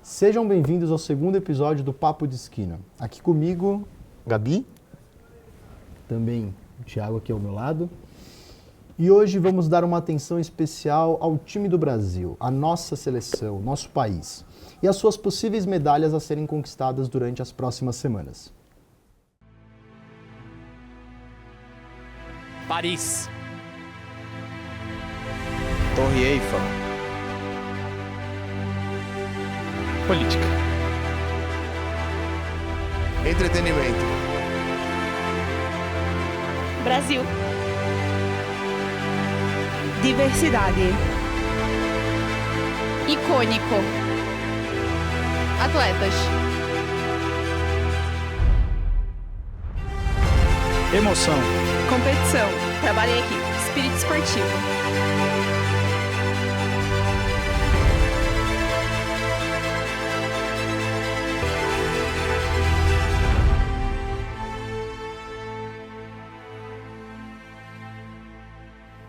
Sejam bem-vindos ao segundo episódio do Papo de Esquina. Aqui comigo, Gabi, também o Thiago aqui ao meu lado. E hoje vamos dar uma atenção especial ao time do Brasil, a nossa seleção, nosso país, e as suas possíveis medalhas a serem conquistadas durante as próximas semanas. Paris. Torre Eiffel. Política. Entretenimento. Brasil. Diversidade. Icônico. Atletas. Emoção. Competição. Trabalho em equipe. Espírito esportivo.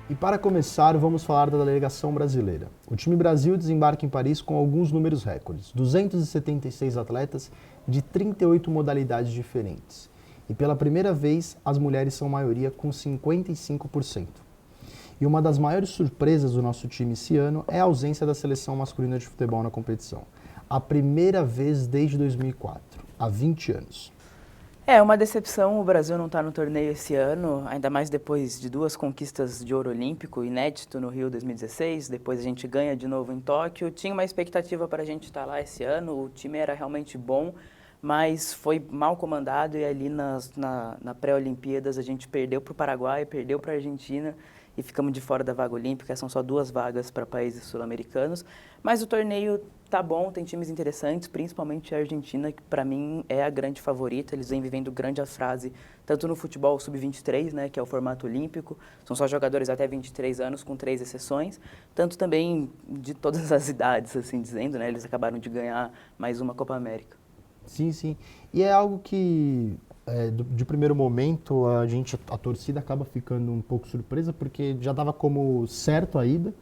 E para começar, vamos falar da delegação brasileira. O time Brasil desembarca em Paris com alguns números recordes. 276 atletas de 38 modalidades diferentes. E pela primeira vez, as mulheres são maioria com 55%. E uma das maiores surpresas do nosso time esse ano é a ausência da seleção masculina de futebol na competição. A primeira vez desde 2004, há 20 anos. É uma decepção o Brasil não estar no torneio esse ano, ainda mais depois de 2 conquistas de ouro olímpico, inédito no Rio 2016, depois a gente ganha de novo em Tóquio. Tinha uma expectativa para a gente estar lá esse ano, o time era realmente bom, mas foi mal comandado e ali na pré-Olimpíadas a gente perdeu para o Paraguai, perdeu para a Argentina e ficamos de fora da vaga olímpica. São só 2 vagas para países sul-americanos, mas o torneio tá bom, tem times interessantes, principalmente a Argentina, que para mim é a grande favorita. Eles vêm vivendo grande a frase, tanto no futebol sub-23, né, que é o formato olímpico, são só jogadores até 23 anos, com 3 exceções, tanto também de todas as idades, assim dizendo, né, eles acabaram de ganhar mais uma Copa América. Sim, sim. E é algo que, de primeiro momento, a torcida acaba ficando um pouco surpresa, porque já dava como certo a ida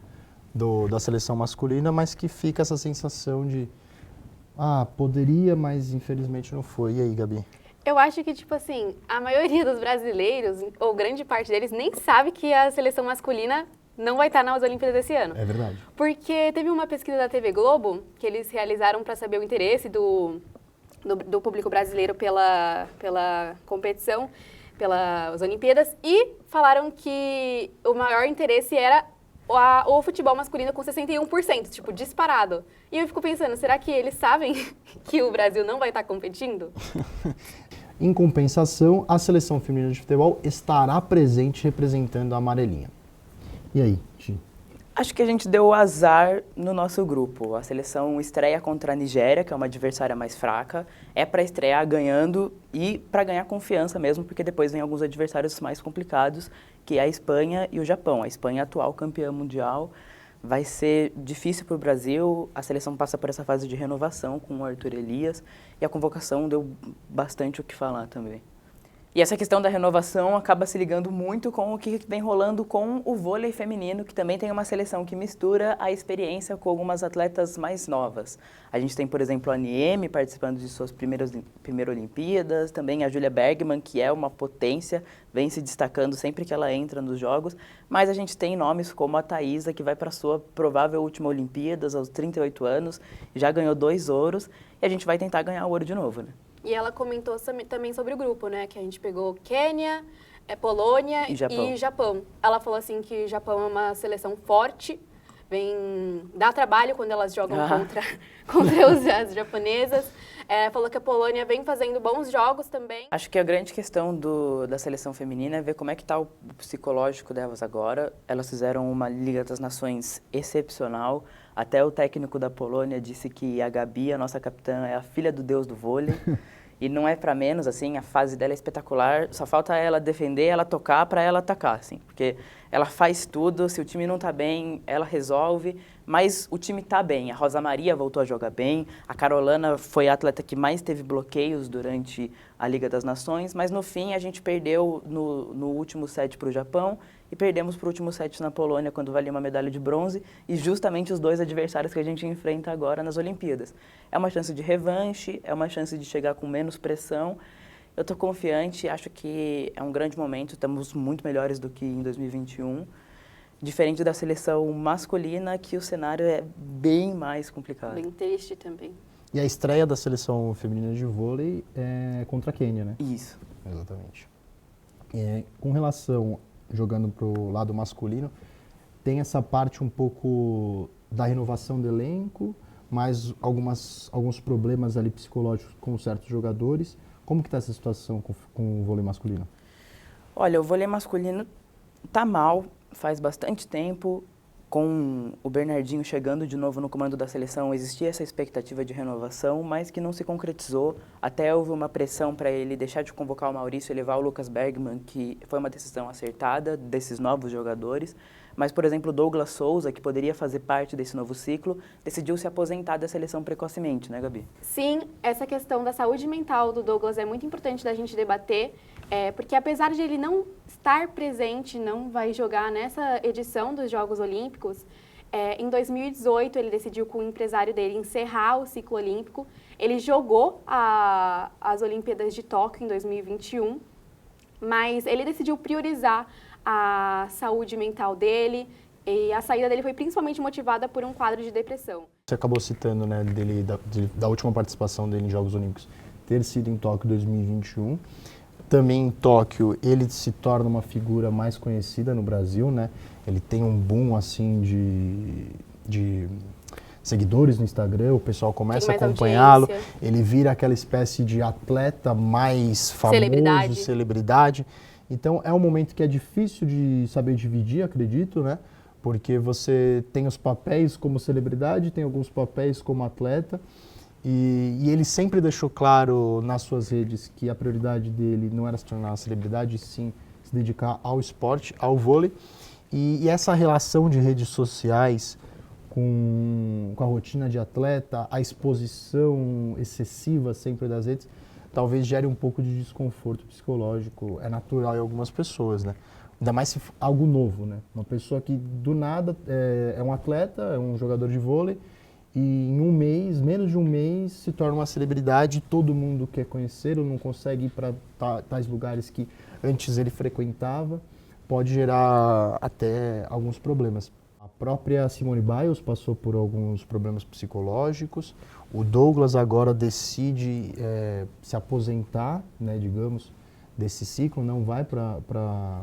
da seleção masculina, mas que fica essa sensação de, poderia, mas infelizmente não foi. E aí, Gabi? Eu acho que, tipo assim, a maioria dos brasileiros, ou grande parte deles, nem sabe que a seleção masculina não vai estar nas Olimpíadas desse ano. É verdade. Porque teve uma pesquisa da TV Globo que eles realizaram para saber o interesse do público brasileiro pela competição, pelas Olimpíadas, e falaram que o maior interesse era o futebol masculino com 61%, tipo, disparado. E eu fico pensando, será que eles sabem que o Brasil não vai estar competindo? Em compensação, a seleção feminina de futebol estará presente representando a amarelinha. E aí, Ti? Acho que a gente deu o azar no nosso grupo. A seleção estreia contra a Nigéria, que é uma adversária mais fraca. É para estrear ganhando e para ganhar confiança mesmo, porque depois vem alguns adversários mais complicados, que é a Espanha e o Japão. A Espanha é atual campeã mundial. Vai ser difícil para o Brasil. A seleção passa por essa fase de renovação com o Arthur Elias. E a convocação deu bastante o que falar também. E essa questão da renovação acaba se ligando muito com o que vem rolando com o vôlei feminino, que também tem uma seleção que mistura a experiência com algumas atletas mais novas. A gente tem, por exemplo, a Niemi participando de suas primeiras Olimpíadas, também a Julia Bergman, que é uma potência, vem se destacando sempre que ela entra nos jogos, mas a gente tem nomes como a Thaísa, que vai para a sua provável última Olimpíadas, aos 38 anos, já ganhou 2 ouros, e a gente vai tentar ganhar o ouro de novo, né? E ela comentou também sobre o grupo, né? Que a gente pegou Quênia, Polônia e Japão. Ela falou assim que o Japão é uma seleção forte, dá trabalho quando elas jogam contra as japonesas. Falou que a Polônia vem fazendo bons jogos também. Acho que a grande questão da seleção feminina é ver como é que está o psicológico delas agora. Elas fizeram uma Liga das Nações excepcional. Até o técnico da Polônia disse que a Gabi, a nossa capitã, é a filha do deus do vôlei. E não é para menos, assim, a fase dela é espetacular. Só falta ela defender, ela tocar para ela atacar, assim. Porque ela faz tudo, se o time não tá bem, ela resolve. Mas o time tá bem. A Rosa Maria voltou a jogar bem. A Carolina foi a atleta que mais teve bloqueios durante a Liga das Nações. Mas no fim a gente perdeu no último set para o Japão. e perdemos para o último set na Polônia, quando valia uma medalha de bronze, e justamente os 2 adversários que a gente enfrenta agora nas Olimpíadas. É uma chance de revanche, é uma chance de chegar com menos pressão. Eu estou confiante, acho que é um grande momento, estamos muito melhores do que em 2021. Diferente da seleção masculina, que o cenário é bem mais complicado. Bem triste também. E a estreia da seleção feminina de vôlei é contra a Quênia, né? Isso. Exatamente. Com relação, jogando para o lado masculino, tem essa parte um pouco da renovação do elenco, mas alguns problemas ali psicológicos com certos jogadores. Como que está essa situação com o vôlei masculino? Olha, o vôlei masculino tá mal faz bastante tempo. Com o Bernardinho chegando de novo no comando da seleção, existia essa expectativa de renovação, mas que não se concretizou. Até houve uma pressão para ele deixar de convocar o Maurício e levar o Lucas Bergman, que foi uma decisão acertada desses novos jogadores. Mas, por exemplo, o Douglas Souza, que poderia fazer parte desse novo ciclo, decidiu se aposentar da seleção precocemente, né, Gabi? Sim, essa questão da saúde mental do Douglas é muito importante da gente debater, porque apesar de ele não estar presente, não vai jogar nessa edição dos Jogos Olímpicos, em 2018 ele decidiu com o empresário dele encerrar o ciclo olímpico. Ele jogou as Olimpíadas de Tóquio em 2021, mas ele decidiu priorizar a saúde mental dele, e a saída dele foi principalmente motivada por um quadro de depressão. Você acabou citando, né, da última participação dele em Jogos Olímpicos ter sido em Tóquio 2021. Também em Tóquio ele se torna uma figura mais conhecida no Brasil, né? Ele tem um boom assim de seguidores no Instagram, o pessoal começa a acompanhá-lo, ele vira aquela espécie de atleta mais famoso, celebridade. Então é um momento que é difícil de saber dividir, acredito, né? Porque você tem os papéis como celebridade, tem alguns papéis como atleta, e ele sempre deixou claro nas suas redes que a prioridade dele não era se tornar uma celebridade, sim se dedicar ao esporte, ao vôlei. E essa relação de redes sociais com a rotina de atleta, a exposição excessiva sempre das redes, talvez gere um pouco de desconforto psicológico. É natural em algumas pessoas, né? Ainda mais se for algo novo, né? Uma pessoa que do nada é um atleta, é um jogador de vôlei, e em um mês, menos de um mês, se torna uma celebridade, todo mundo quer conhecê-lo, não consegue ir para tais lugares que antes ele frequentava, pode gerar até alguns problemas. A própria Simone Biles passou por alguns problemas psicológicos, o Douglas agora decide se aposentar, né, digamos, desse ciclo, não vai para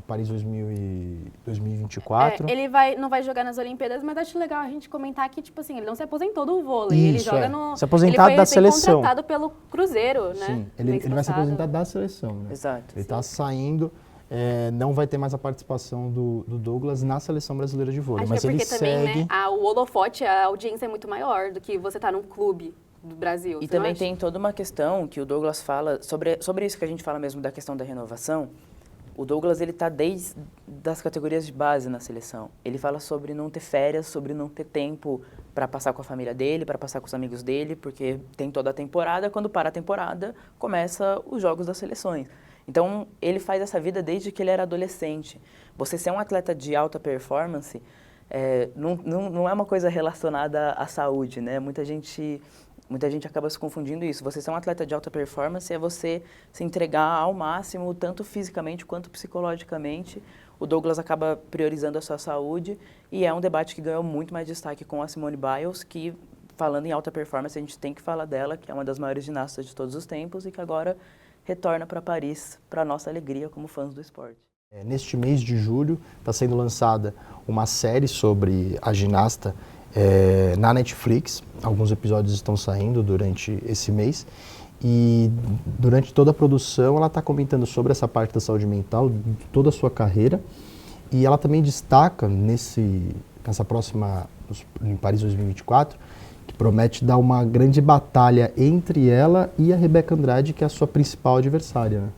Paris 2024. Ele não vai jogar nas Olimpíadas, mas acho legal a gente comentar que, tipo assim, ele não se aposentou do vôlei, ele joga no... Se aposentado da seleção. Ele foi contratado pelo Cruzeiro, né? Sim, ele vai se aposentar da seleção, né? Exato. Ele está saindo, não vai ter mais a participação do Douglas na seleção brasileira de vôlei, mas ele segue... Também, né, o holofote, a audiência é muito maior do que você estar num clube do Brasil. E também tem toda uma questão que o Douglas fala, sobre isso que a gente fala mesmo da questão da renovação. O Douglas, ele está desde das categorias de base na seleção. Ele fala sobre não ter férias, sobre não ter tempo para passar com a família dele, para passar com os amigos dele, porque tem toda a temporada, quando para a temporada, começa os jogos das seleções. Então, ele faz essa vida desde que ele era adolescente. Você ser um atleta de alta performance não é uma coisa relacionada à saúde, né? Muita gente acaba se confundindo isso. Você ser um atleta de alta performance é você se entregar ao máximo, tanto fisicamente quanto psicologicamente. O Douglas acaba priorizando a sua saúde e é um debate que ganhou muito mais destaque com a Simone Biles, que, falando em alta performance, a gente tem que falar dela, que é uma das maiores ginastas de todos os tempos e que agora retorna para Paris, para nossa alegria como fãs do esporte. Neste mês de julho está sendo lançada uma série sobre a ginasta na Netflix. Alguns episódios estão saindo durante esse mês e durante toda a produção ela está comentando sobre essa parte da saúde mental, de toda a sua carreira, e ela também destaca nessa próxima, em Paris 2024, que promete dar uma grande batalha entre ela e a Rebeca Andrade, que é a sua principal adversária, né?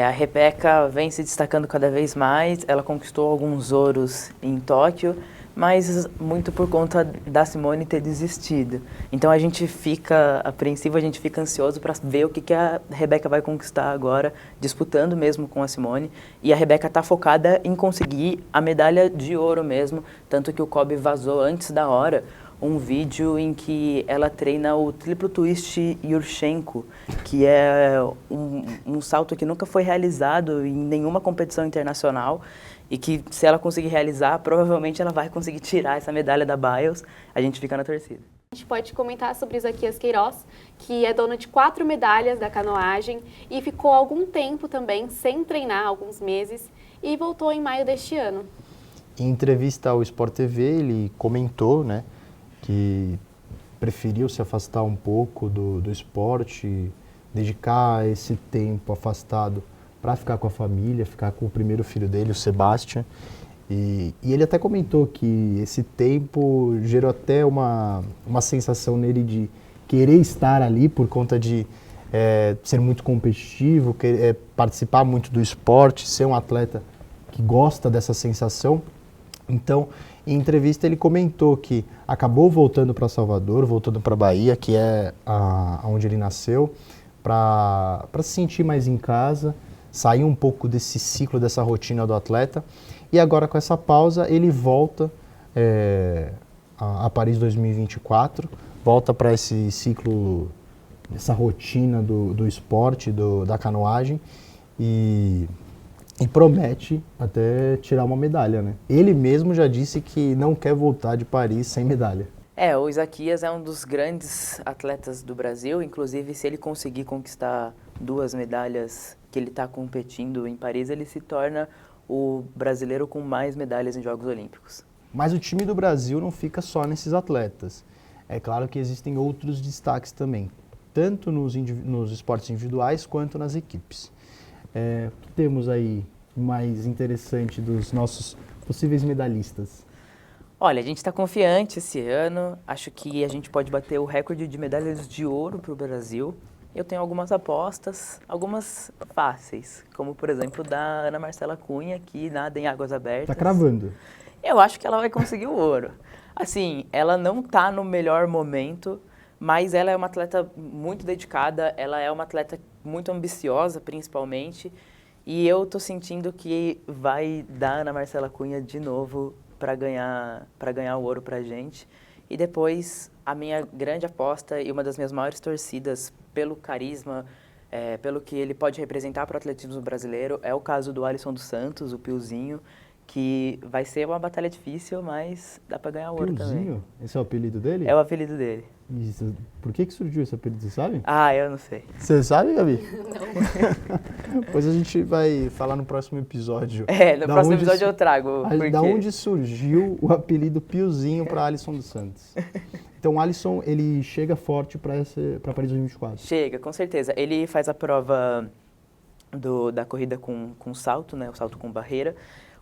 A Rebeca vem se destacando cada vez mais, ela conquistou alguns ouros em Tóquio, mas muito por conta da Simone ter desistido. Então a gente fica apreensivo, a gente fica ansioso para ver o que a Rebeca vai conquistar agora, disputando mesmo com a Simone. E a Rebeca está focada em conseguir a medalha de ouro mesmo, tanto que o Kobe vazou antes da hora um vídeo em que ela treina o triplo twist Yurchenko, que é um salto que nunca foi realizado em nenhuma competição internacional e que, se ela conseguir realizar, provavelmente ela vai conseguir tirar essa medalha da Biles. A gente fica na torcida. A gente pode comentar sobre Isaquias Queiroz, que é dono de 4 medalhas da canoagem e ficou algum tempo também sem treinar, alguns meses, e voltou em maio deste ano. Em entrevista ao Sport TV, ele comentou, né, que preferiu se afastar um pouco do esporte, dedicar esse tempo afastado para ficar com a família, ficar com o primeiro filho dele, o Sebastian. E ele até comentou que esse tempo gerou até uma sensação nele de querer estar ali por conta de ser muito competitivo, participar muito do esporte, ser um atleta que gosta dessa sensação. Então, em entrevista, ele comentou que acabou voltando para Salvador, voltando para Bahia, que é onde ele nasceu, para se sentir mais em casa, sair um pouco desse ciclo, dessa rotina do atleta. E agora, com essa pausa, ele volta a Paris 2024, volta para esse ciclo, essa rotina do esporte, da canoagem, e promete até tirar uma medalha, né? Ele mesmo já disse que não quer voltar de Paris sem medalha. O Isaquias é um dos grandes atletas do Brasil, inclusive se ele conseguir conquistar 2 medalhas que ele está competindo em Paris, ele se torna o brasileiro com mais medalhas em Jogos Olímpicos. Mas o time do Brasil não fica só nesses atletas. É claro que existem outros destaques também, tanto nos esportes individuais quanto nas equipes. O que temos aí mais interessante dos nossos possíveis medalhistas? Olha, a gente está confiante esse ano. Acho que a gente pode bater o recorde de medalhas de ouro para o Brasil. Eu tenho algumas apostas, algumas fáceis, como, por exemplo, da Ana Marcela Cunha, que nada em águas abertas. Tá cravando? Eu acho que ela vai conseguir o ouro. Assim, ela não está no melhor momento, mas ela é uma atleta muito dedicada, ela é uma atleta muito ambiciosa, principalmente, e eu tô sentindo que vai dar Ana Marcela Cunha de novo para ganhar o ouro pra gente. E depois, a minha grande aposta e uma das minhas maiores torcidas pelo carisma, pelo que ele pode representar para o atletismo brasileiro, é o caso do Alisson dos Santos, o Piozinho, que vai ser uma batalha difícil, mas dá para ganhar o ouro também. Piozinho? Esse é o apelido dele? É o apelido dele. Isso. Por que surgiu esse apelido, você sabe? Ah, eu não sei. Você sabe, Gabi? Não. Pois a gente vai falar no próximo episódio. No próximo episódio eu trago. Da onde surgiu o apelido Piozinho para Alisson dos Santos. Então, o Alisson, ele chega forte para Paris 2024. Chega, com certeza. Ele faz a prova da corrida com salto, né? O salto com barreira.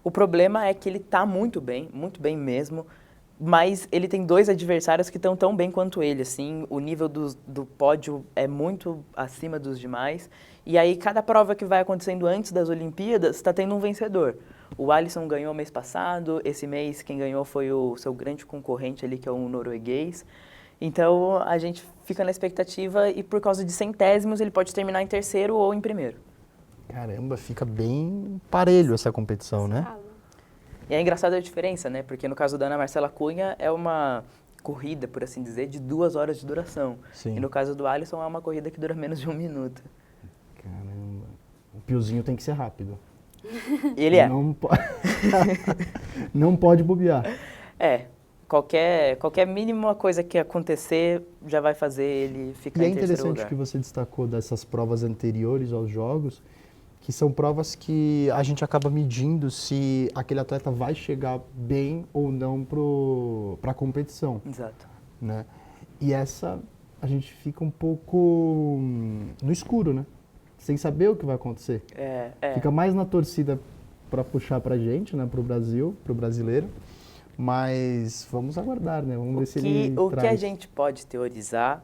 O problema é que ele está muito bem mesmo, mas ele tem 2 adversários que estão tão bem quanto ele, assim, o nível do pódio é muito acima dos demais, e aí cada prova que vai acontecendo antes das Olimpíadas está tendo um vencedor. O Alisson ganhou mês passado, esse mês quem ganhou foi o seu grande concorrente ali, que é um norueguês, então a gente fica na expectativa e por causa de centésimos ele pode terminar em terceiro ou em primeiro. Caramba, fica bem parelho essa competição, né? E é engraçada a diferença, né? Porque no caso da Ana Marcela Cunha é uma corrida, por assim dizer, de 2 horas de duração. Sim. E no caso do Alisson é uma corrida que dura menos de 1 minuto. Caramba. O Piozinho tem que ser rápido. E ele é. Não pode bobear. Qualquer mínima coisa que acontecer já vai fazer ele ficar em terceiro lugar. E é interessante que você destacou dessas provas anteriores aos Jogos, que são provas que a gente acaba medindo se aquele atleta vai chegar bem ou não para a competição. Exato. Né? E essa, a gente fica um pouco no escuro, né? Sem saber o que vai acontecer. Fica mais na torcida para puxar para a gente, né? Para o Brasil, para o brasileiro. Mas vamos aguardar, né? Vamos ver se ele traz. O que a gente pode teorizar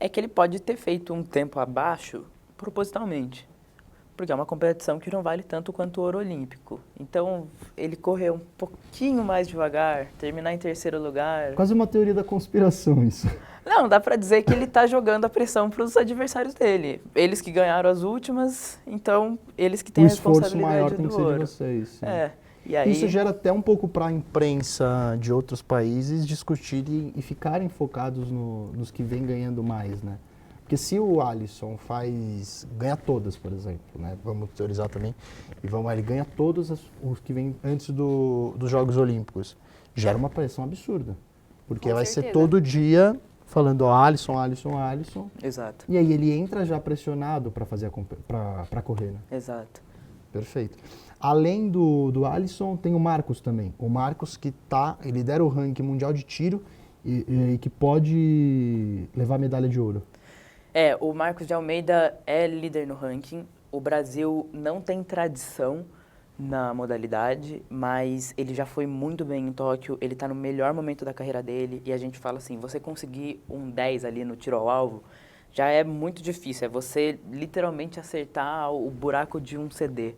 é que ele pode ter feito um tempo abaixo propositalmente. porque é uma competição que não vale tanto quanto o ouro olímpico. Então, ele correu um pouquinho mais devagar, terminar em terceiro lugar. Quase uma teoria da conspiração isso. Não, dá pra dizer que ele tá jogando a pressão pros adversários dele. Eles que ganharam as últimas, então eles que têm O a esforço responsabilidade maior do tem que ser de ouro. vocês. Sim. E aí... Isso gera até um pouco para a imprensa de outros países discutirem e ficarem focados nos que vêm ganhando mais, né? Porque se o Alisson ganha todas, por exemplo, né? Vamos teorizar também, ele ganha todos os que vêm antes dos Jogos Olímpicos, gera uma pressão absurda. Porque Com vai certeza. ser todo dia falando ó, Alisson, Alisson, Alisson. Exato, E aí ele entra já pressionado para correr, né? exato. Perfeito. Além do Alisson, tem o Marcos também. O Marcos que ele lidera o ranking mundial de tiro e que pode levar medalha de ouro. O Marcos de Almeida é líder no ranking. O Brasil não tem tradição na modalidade, mas ele já foi muito bem em Tóquio, ele está no melhor momento da carreira dele, e a gente fala assim, você conseguir um 10 ali no tiro ao alvo, já é muito difícil, é você literalmente acertar o buraco de um CD.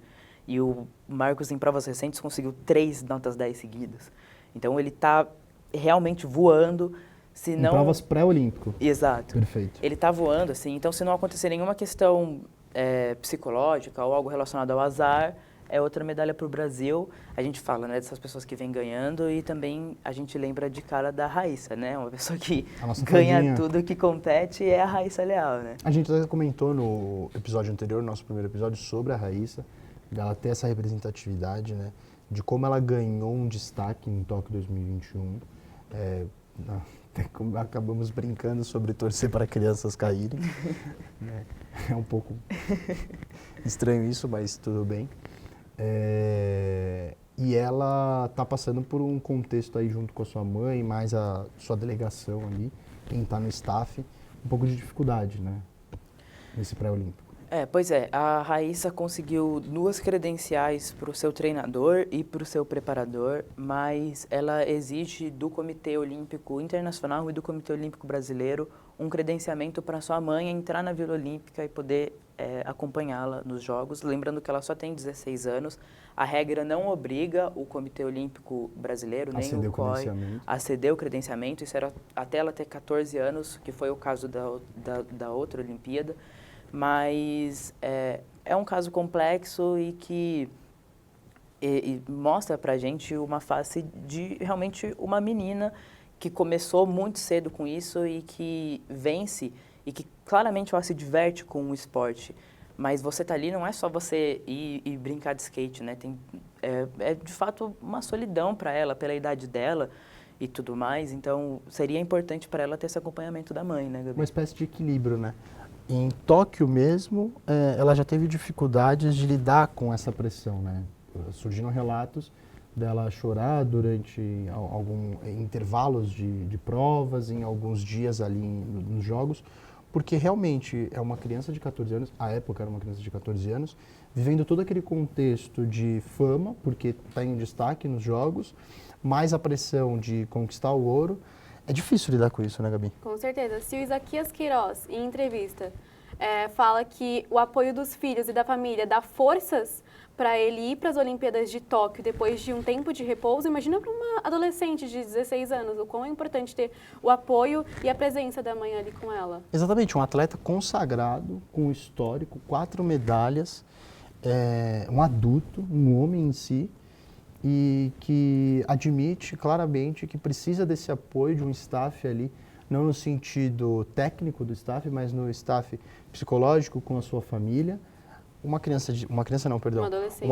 E o Marcos, em provas recentes, conseguiu 3 notas 10 seguidas. Então ele está realmente voando. Se Em não... provas pré-olímpico. Exato. Perfeito. Ele está voando, assim, então se não acontecer nenhuma questão psicológica ou algo relacionado ao azar, é outra medalha para o Brasil. A gente fala, né, dessas pessoas que vêm ganhando e também a gente lembra de cara da Raíssa, né? Uma pessoa que A nossa ganha fadinha. tudo que compete é a Raíssa Leal, né? A gente até comentou no episódio anterior, nosso primeiro episódio, sobre a Raíssa, dela ter essa representatividade, né? De como ela ganhou um destaque em Tóquio 2021. Acabamos brincando sobre torcer para crianças caírem. Né? É um pouco estranho isso, mas tudo bem. E ela está passando por um contexto aí junto com a sua mãe, mais a sua delegação ali, quem está no staff, um pouco de dificuldade, né? Nesse pré-olímpico. Pois é, a Raíssa conseguiu 2 credenciais para o seu treinador e para o seu preparador, mas ela exige do Comitê Olímpico Internacional e do Comitê Olímpico Brasileiro um credenciamento para sua mãe entrar na Vila Olímpica e poder acompanhá-la nos Jogos. Lembrando que ela só tem 16 anos, a regra não obriga o Comitê Olímpico Brasileiro, nem o COI, a ceder o credenciamento. Isso era até ela ter 14 anos, que foi o caso da outra Olimpíada. Mas é um caso complexo e que mostra pra gente uma face de realmente uma menina que começou muito cedo com isso e que vence e que claramente ela se diverte com o esporte. Mas você tá ali, não é só você ir e brincar de skate, né? É de fato uma solidão para ela, pela idade dela e tudo mais. Então seria importante para ela ter esse acompanhamento da mãe, né, Gabi? Uma espécie de equilíbrio, né? Em Tóquio mesmo, ela já teve dificuldades de lidar com essa pressão, né? Surgiram relatos dela chorar durante intervalos de provas, em alguns dias ali nos jogos, porque realmente é uma criança de 14 anos, à época era uma criança de 14 anos, vivendo todo aquele contexto de fama, porque está em destaque nos jogos, mais a pressão de conquistar o ouro. É difícil lidar com isso, né, Gabi? Com certeza. Se o Isaquias Queiroz, em entrevista, fala que o apoio dos filhos e da família dá forças para ele ir para as Olimpíadas de Tóquio depois de um tempo de repouso, imagina para uma adolescente de 16 anos, o quão é importante ter o apoio e a presença da mãe ali com ela. Exatamente, um atleta consagrado, com histórico, 4 medalhas, um adulto, um homem em si, e que admite claramente que precisa desse apoio de um staff ali, não no sentido técnico do staff, mas no staff psicológico com a sua família. Uma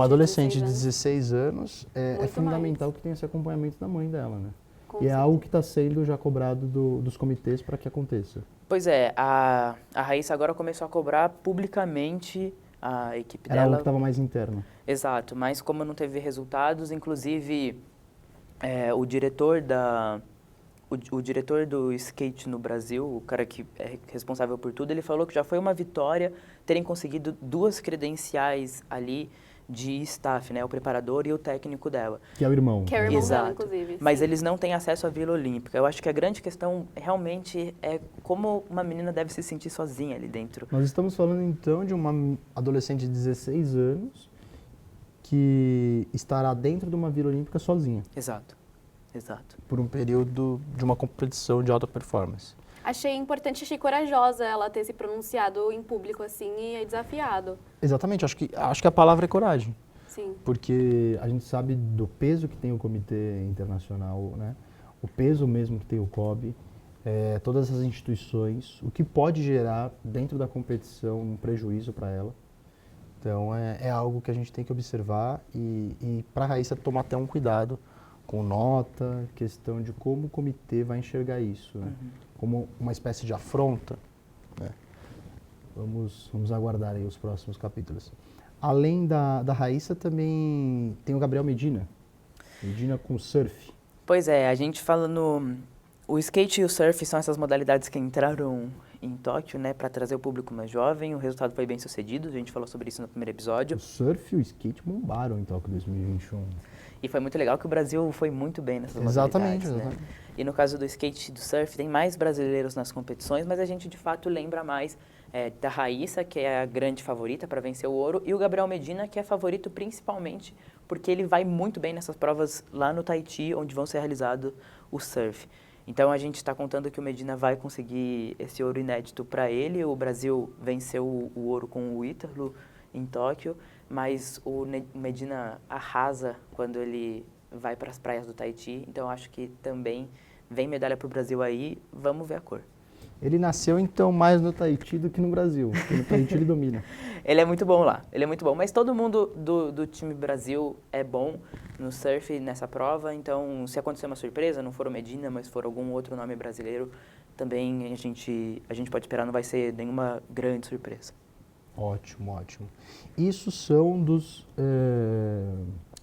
adolescente de 16 anos é fundamental que tenha esse acompanhamento da mãe dela, né? E é algo que está sendo já cobrado dos comitês para que aconteça. Pois é, a Raíssa agora começou a cobrar publicamente a equipe Era dela. algo que estava mais interno. Exato, mas como não teve resultados, inclusive o diretor do skate no Brasil, o cara que é responsável por tudo, ele falou que já foi uma vitória terem conseguido 2 credenciais ali de staff, né? O preparador e o técnico dela. Que é o irmão. Que é o irmão dela, Exato. inclusive. Mas sim. eles não têm acesso à Vila Olímpica. Eu acho que a grande questão realmente é como uma menina deve se sentir sozinha ali dentro. Nós estamos falando então de uma adolescente de 16 anos que estará dentro de uma Vila Olímpica sozinha, Exato, exato. por um período de uma competição de alta performance. Achei importante, achei corajosa ela ter se pronunciado em público assim e desafiado. Exatamente, acho que a palavra é coragem, Sim. porque a gente sabe do peso que tem o Comitê Internacional, né? O peso mesmo que tem o COB, todas essas instituições, o que pode gerar dentro da competição um prejuízo para ela. Então é algo que a gente tem que observar e para a Raíssa tomar até um cuidado com nota, questão de como o comitê vai enxergar isso, né? Como uma espécie de afronta, né? Vamos aguardar aí os próximos capítulos. Além da Raíssa, também tem o Gabriel Medina. Medina com surf. Pois é, a gente fala no... O skate e o surf são essas modalidades que entraram em Tóquio, né, para trazer o público mais jovem. O resultado foi bem sucedido, a gente falou sobre isso no primeiro episódio. O surf e o skate bombaram em Tóquio 2021. E foi muito legal que o Brasil foi muito bem nessas Exatamente, modalidades, né? E no caso do skate e do surf, tem mais brasileiros nas competições, mas a gente de fato lembra mais da Raíssa, que é a grande favorita para vencer o ouro, e o Gabriel Medina, que é favorito principalmente porque ele vai muito bem nessas provas lá no Tahiti, onde vão ser realizados o surf. Então a gente está contando que o Medina vai conseguir esse ouro inédito para ele. O Brasil venceu o ouro com o Ítalo em Tóquio, mas o Medina arrasa quando ele vai para as praias do Tahiti. Então acho que também vem medalha para o Brasil aí. Vamos ver a cor. Ele nasceu então mais no Tahiti do que no Brasil, porque no Tahiti ele domina. Ele é muito bom lá, ele é muito bom. Mas todo mundo do time Brasil é bom no surf nessa prova. Então, se acontecer uma surpresa, não for o Medina, mas for algum outro nome brasileiro, também a gente pode esperar, não vai ser nenhuma grande surpresa. Ótimo, ótimo. Isso são dos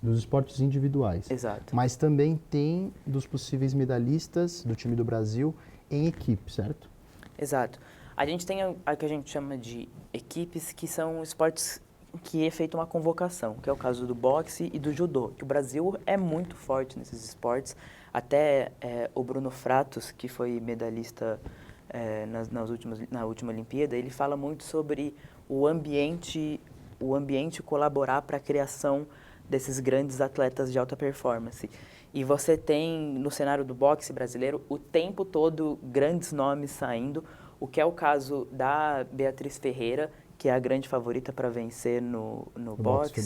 esportes individuais. Exato. Mas também tem dos possíveis medalhistas do time do Brasil em equipe, certo? Exato. A gente tem a que a gente chama de equipes, que são esportes que é feita uma convocação, que é o caso do boxe e do judô, que o Brasil é muito forte nesses esportes. Até o Bruno Fratos, que foi medalhista na última Olimpíada, ele fala muito sobre o ambiente colaborar para a criação desses grandes atletas de alta performance. E você tem, no cenário do boxe brasileiro, o tempo todo grandes nomes saindo, o que é o caso da Beatriz Ferreira, que é a grande favorita para vencer no boxe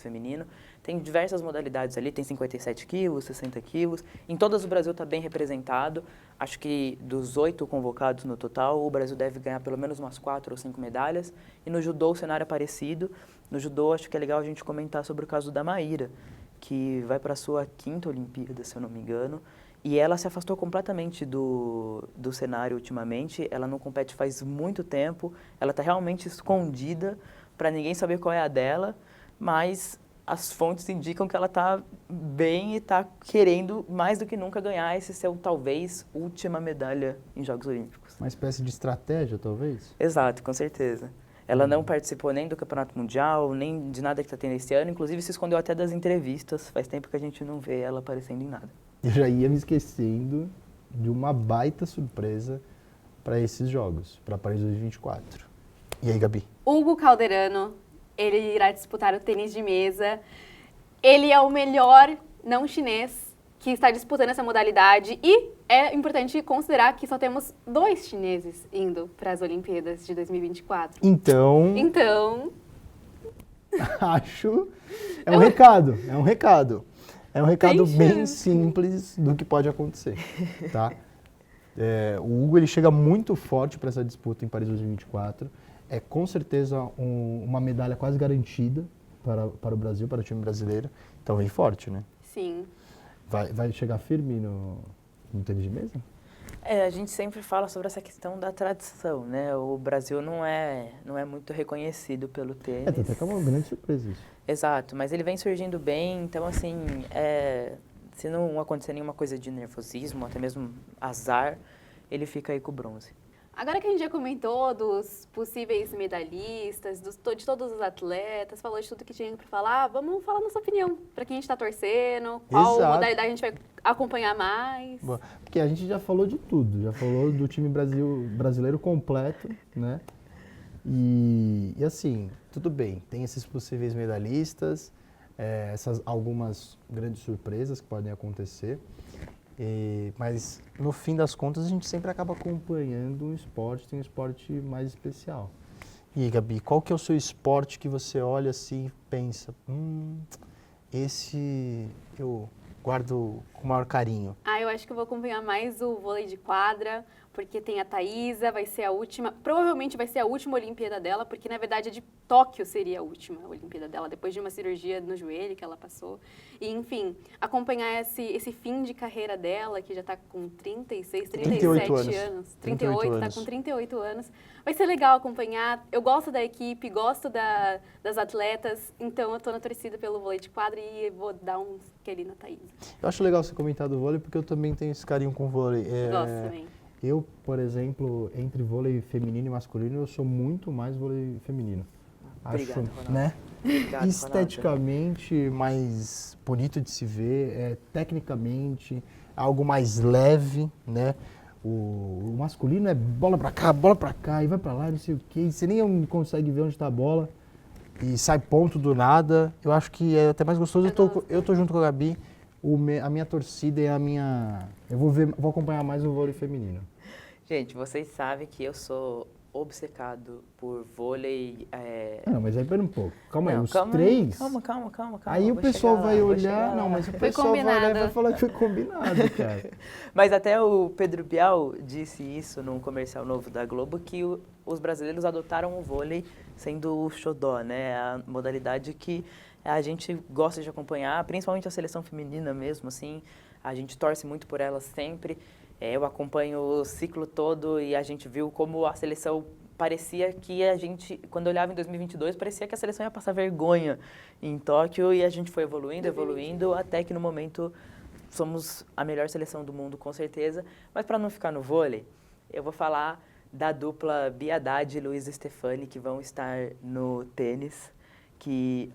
feminino. Tem diversas modalidades ali, tem 57 quilos, 60 quilos. Em todas o Brasil está bem representado. Acho que dos 8 convocados no total, o Brasil deve ganhar pelo menos umas 4 ou 5 medalhas. E no judô o cenário é parecido. No judô acho que é legal a gente comentar sobre o caso da Maíra, que vai para a sua 5ª Olimpíada, se eu não me engano. E ela se afastou completamente do cenário ultimamente. Ela não compete faz muito tempo. Ela está realmente escondida para ninguém saber qual é a dela. Mas as fontes indicam que ela está bem e está querendo mais do que nunca ganhar esse seu, talvez, última medalha em Jogos Olímpicos. Uma espécie de estratégia, talvez? Exato, com certeza. Ela não participou nem do Campeonato Mundial, nem de nada que está tendo esse ano. Inclusive, se escondeu até das entrevistas. Faz tempo que a gente não vê ela aparecendo em nada. Eu já ia me esquecendo de uma baita surpresa para esses jogos, para Paris 2024. E aí, Gabi? Hugo Calderano, ele irá disputar o tênis de mesa. Ele é o melhor não chinês que está disputando essa modalidade e é importante considerar que só temos 2 chineses indo para as Olimpíadas de 2024. Então, acho... É um recado. É um recado bem simples do que pode acontecer, tá? O Hugo ele chega muito forte para essa disputa em Paris 2024. É com certeza uma medalha quase garantida para o Brasil, para o time brasileiro. Então vem forte, né? Sim. Vai chegar firme no tênis de mesa? A gente sempre fala sobre essa questão da tradição, né? O Brasil não é muito reconhecido pelo tênis. Até que é uma grande surpresa isso. Exato, mas ele vem surgindo bem, então assim, se não acontecer nenhuma coisa de nervosismo, até mesmo azar, ele fica aí com o bronze. Agora que a gente já comentou dos possíveis medalhistas, de todos os atletas, falou de tudo que tinha para falar, vamos falar nossa opinião. Para quem a gente está torcendo, qual Exato. modalidade a gente vai acompanhar mais. Boa. Porque a gente já falou de tudo, já falou do time brasileiro completo, né? E assim, tudo bem, tem esses possíveis medalhistas, essas algumas grandes surpresas que podem acontecer, mas no fim das contas a gente sempre acaba acompanhando um esporte, tem um esporte mais especial. E aí, Gabi, qual que é o seu esporte que você olha assim e pensa, esse eu guardo com o maior carinho? Eu acho que eu vou acompanhar mais o vôlei de quadra, porque tem a Thaísa, vai ser a última, provavelmente vai ser a última Olimpíada dela, porque na verdade a de Tóquio seria a última Olimpíada dela, depois de uma cirurgia no joelho que ela passou. E enfim, acompanhar esse fim de carreira dela, que já está com 37 anos. 38, está com 38 anos. Vai ser legal acompanhar. Eu gosto da equipe, gosto das atletas, então eu estou na torcida pelo vôlei de quadra e vou dar um querer na Thaísa. Eu acho legal você comentar do vôlei, porque eu também tenho esse carinho com o vôlei. Gosto também. Eu, por exemplo, entre vôlei feminino e masculino, eu sou muito mais vôlei feminino. Obrigado, acho, Ronaldo. né? Obrigado, Esteticamente mais bonito de se ver, tecnicamente algo mais leve, né? O masculino é bola pra cá, e vai pra lá, não sei o quê. E você nem consegue ver onde tá a bola e sai ponto do nada. Eu acho que é até mais gostoso. Eu tô junto com a Gabi. A minha torcida é a minha... Eu vou acompanhar mais o vôlei feminino. Gente, vocês sabem que eu sou obcecado por vôlei... Não, mas aí pera um pouco. Calma aí, os calma três... Calma. Aí o vou pessoal chegar lá, vai vou olhar... chegar Não, lá. mas o Foi pessoal vai olhar e combinado. vai falar que foi combinado, cara. Mas até o Pedro Bial disse isso num comercial novo da Globo, que os brasileiros adotaram o vôlei sendo o xodó, né? A modalidade que a gente gosta de acompanhar, principalmente a seleção feminina mesmo, assim. A gente torce muito por elas sempre. Eu acompanho o ciclo todo e a gente viu como a seleção parecia que a gente, quando olhava em 2022, parecia que a seleção ia passar vergonha em Tóquio e a gente foi evoluindo, até que no momento somos a melhor seleção do mundo, com certeza. Mas para não ficar no vôlei, eu vou falar da dupla Bia Haddad e Luísa Stefani, que vão estar no tênis. Que,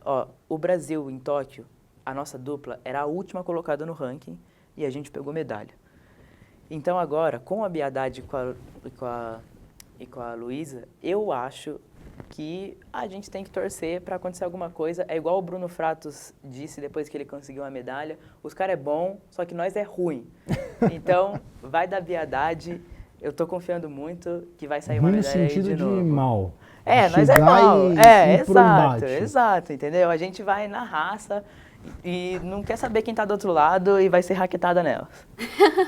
o Brasil em Tóquio, a nossa dupla era a última colocada no ranking e a gente pegou medalha. Então agora, com a Bia Haddad e com a Luísa, eu acho que a gente tem que torcer para acontecer alguma coisa. É igual o Bruno Fratos disse depois que ele conseguiu a medalha, os caras é bom, só que nós é ruim. Então, vai dar Bia Haddad, eu tô confiando muito que vai sair uma No medalha aí sentido de de novo. mal. Nós é Chegar mal. e ir pro embate. Exato, entendeu? A gente vai na raça e não quer saber quem tá do outro lado e vai ser raquetada nelas.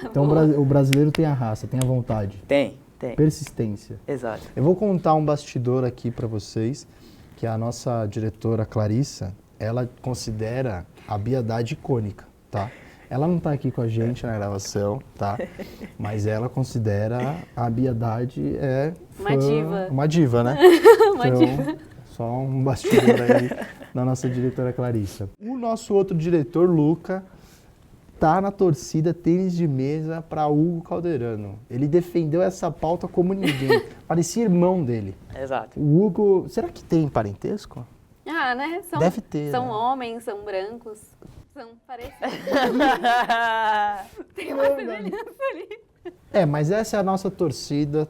Então o brasileiro tem a raça, tem a vontade. Tem. Persistência. Exato. Eu vou contar um bastidor aqui para vocês, que a nossa diretora Clarissa, ela considera a Bia Haddad icônica, tá? Ela não tá aqui com a gente na gravação, tá? Mas ela considera a Bia Haddad Uma diva, né? Uma Então, diva. só um bastidor aí da nossa diretora Clarissa. O nosso outro diretor, Luca, tá na torcida tênis de mesa para Hugo Calderano. Ele defendeu essa pauta como ninguém. Parecia irmão dele. Exato. O Hugo, será que tem parentesco? Né? Deve ter, São né? homens, são brancos, são parecidos. Tem uma semelhança ali. Mas essa é a nossa torcida.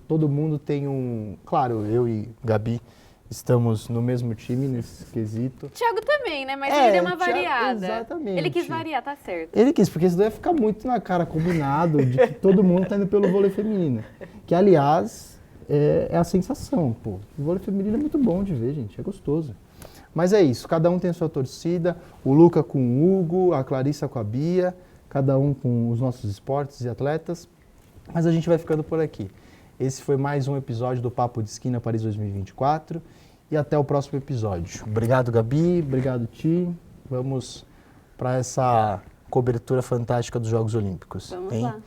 Todo mundo tem um... Claro, eu e Gabi estamos no mesmo time nesse quesito. Thiago também, né? Mas ele deu uma Thiago, variada. exatamente. Ele quis variar, tá certo. Ele quis, porque senão ia ficar muito na cara combinado de que todo mundo tá indo pelo vôlei feminino. Que, aliás, é a sensação, pô. O vôlei feminino é muito bom de ver, gente. É gostoso. Mas é isso. Cada um tem a sua torcida. O Luca com o Hugo, a Clarissa com a Bia. Cada um com os nossos esportes e atletas. Mas a gente vai ficando por aqui. Esse foi mais um episódio do Papo de Esquina Paris 2024. E até o próximo episódio. Obrigado, Gabi. Obrigado, Ti. Vamos para essa cobertura fantástica dos Jogos Olímpicos. Vamos lá.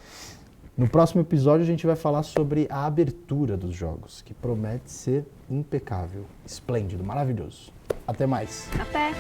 No próximo episódio, a gente vai falar sobre a abertura dos Jogos, que promete ser impecável, esplêndido, maravilhoso. Até mais. Até!